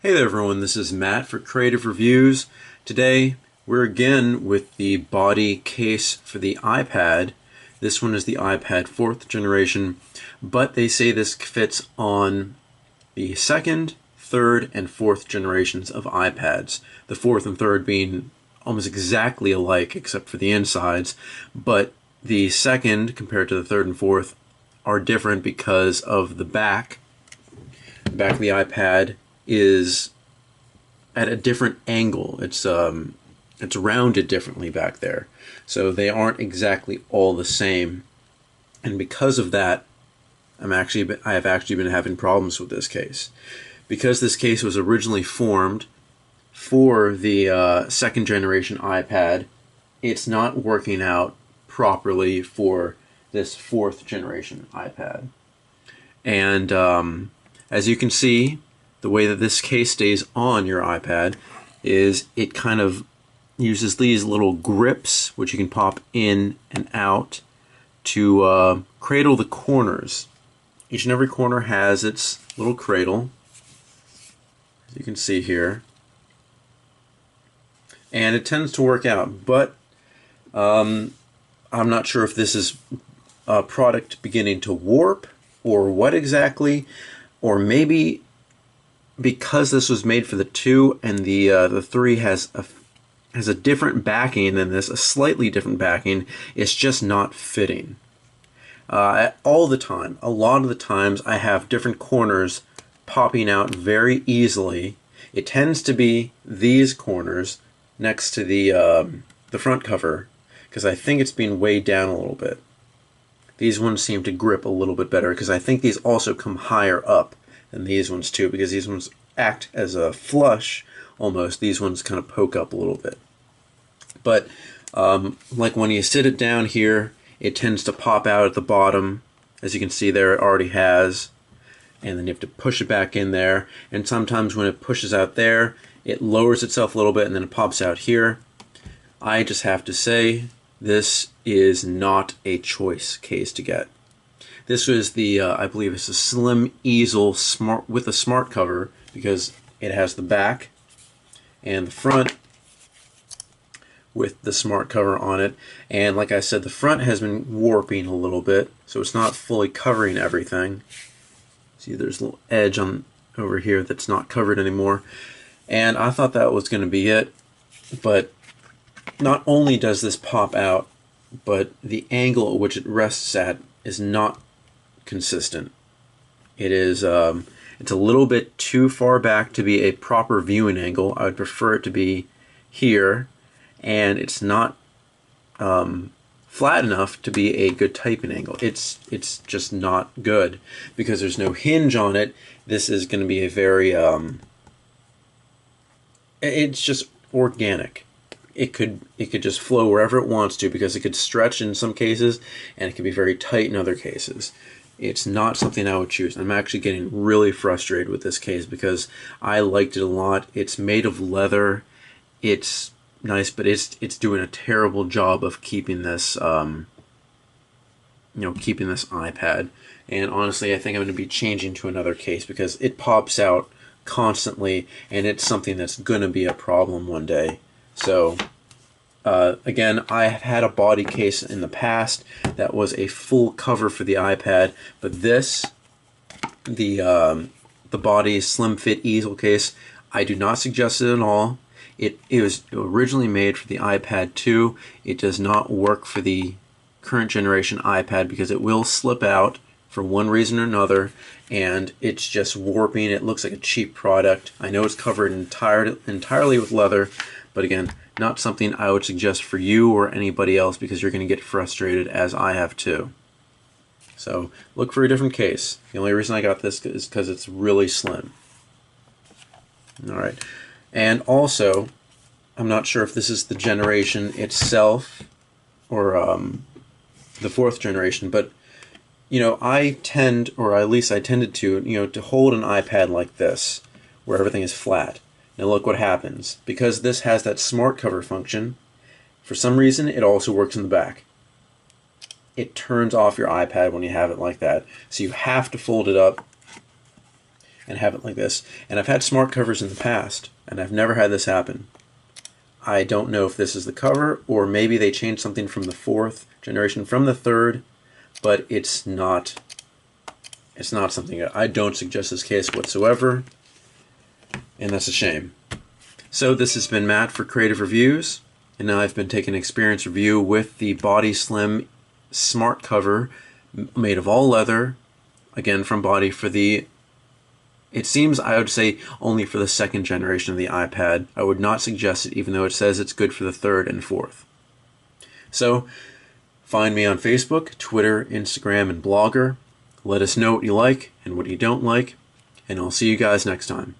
Hey there everyone, this is Matt for Creative Reviews. Today we're again with the body case for the iPad. This one is the iPad 4th generation, but they say this fits on the 2nd, 3rd, and 4th generations of iPads. The 4th and 3rd being almost exactly alike except for the insides, but the 2nd compared to the 3rd and 4th are different because of the back. The back of the iPad is at a different angle. It's rounded differently back there, so they aren't exactly all the same. And because of that, I have actually been having problems with this case, because this case was originally formed for the 2nd generation iPad. It's not working out properly for this 4th generation iPad, and as you can see, the way that this case stays on your iPad is it kind of uses these little grips, which you can pop in and out, to cradle the corners. Each and every corner has its little cradle, as you can see here, and it tends to work out, but I'm not sure if this is a product beginning to warp or what exactly, or maybe because this was made for the 2 and the 3 has a different backing than this, a slightly different backing, it's just not fitting. All the time, a lot of the times, I have different corners popping out very easily. It tends to be these corners next to the front cover, because I think it's being weighed down a little bit. These ones seem to grip a little bit better, because I think these also come higher up than these ones too, because these ones act as a flush almost. These ones kind of poke up a little bit. But like when you sit it down here, it tends to pop out at the bottom. As you can see there, it already has. And then you have to push it back in there. And sometimes when it pushes out there, it lowers itself a little bit and then it pops out here. I just have to say, this is not a choice case to get. This was the, I believe it's a slim Easel smart with a smart cover, because it has the back and the front with the smart cover on it. And like I said, the front has been warping a little bit, so it's not fully covering everything. See, there's a little edge on over here that's not covered anymore. And I thought that was going to be it, but not only does this pop out, but the angle at which it rests at is not consistent. It is it's a little bit too far back to be a proper viewing angle. I would prefer it to be here, and it's not flat enough to be a good typing angle. It's just not good because there's no hinge on it. This is going to be a very it's just organic. It could just flow wherever it wants to, because it could stretch in some cases and it could be very tight in other cases. It's not something I would choose. I'm actually getting really frustrated with this case because I liked it a lot. It's made of leather. It's nice, but it's doing a terrible job of keeping this keeping this iPad. And honestly, I think I'm going to be changing to another case because it pops out constantly and it's something that's going to be a problem one day. So again, I have had a body case in the past that was a full cover for the iPad, but this, the body slim fit Easel case, I do not suggest it at all. It was originally made for the iPad 2. It does not work for the current generation iPad because it will slip out for one reason or another, and it's just warping. It looks like a cheap product. I know it's covered entirely with leather, but again, not something I would suggest for you or anybody else, because you're going to get frustrated, as I have too. So look for a different case. The only reason I got this is because it's really slim. Alright, and also, I'm not sure if this is the generation itself or the 4th generation, but I tend, or at least I tended to hold an iPad like this, where everything is flat. Now look what happens. Because this has that smart cover function, for some reason it also works in the back. It turns off your iPad when you have it like that. So you have to fold it up and have it like this. And I've had smart covers in the past, and I've never had this happen. I don't know if this is the cover, or maybe they changed something from the 4th generation from the 3rd, but it's not something I don't suggest this case whatsoever, and that's a shame. So this has been Matt for Creative Reviews, and now I've been taking an experience review with the BODHI Slim smart cover made of all leather, again from BODHI, for the, it seems I would say only for the 2nd generation of the iPad. I would not suggest it, even though it says it's good for the 3rd and 4th. So find me on Facebook, Twitter, Instagram, and Blogger. Let us know what you like and what you don't like, and I'll see you guys next time.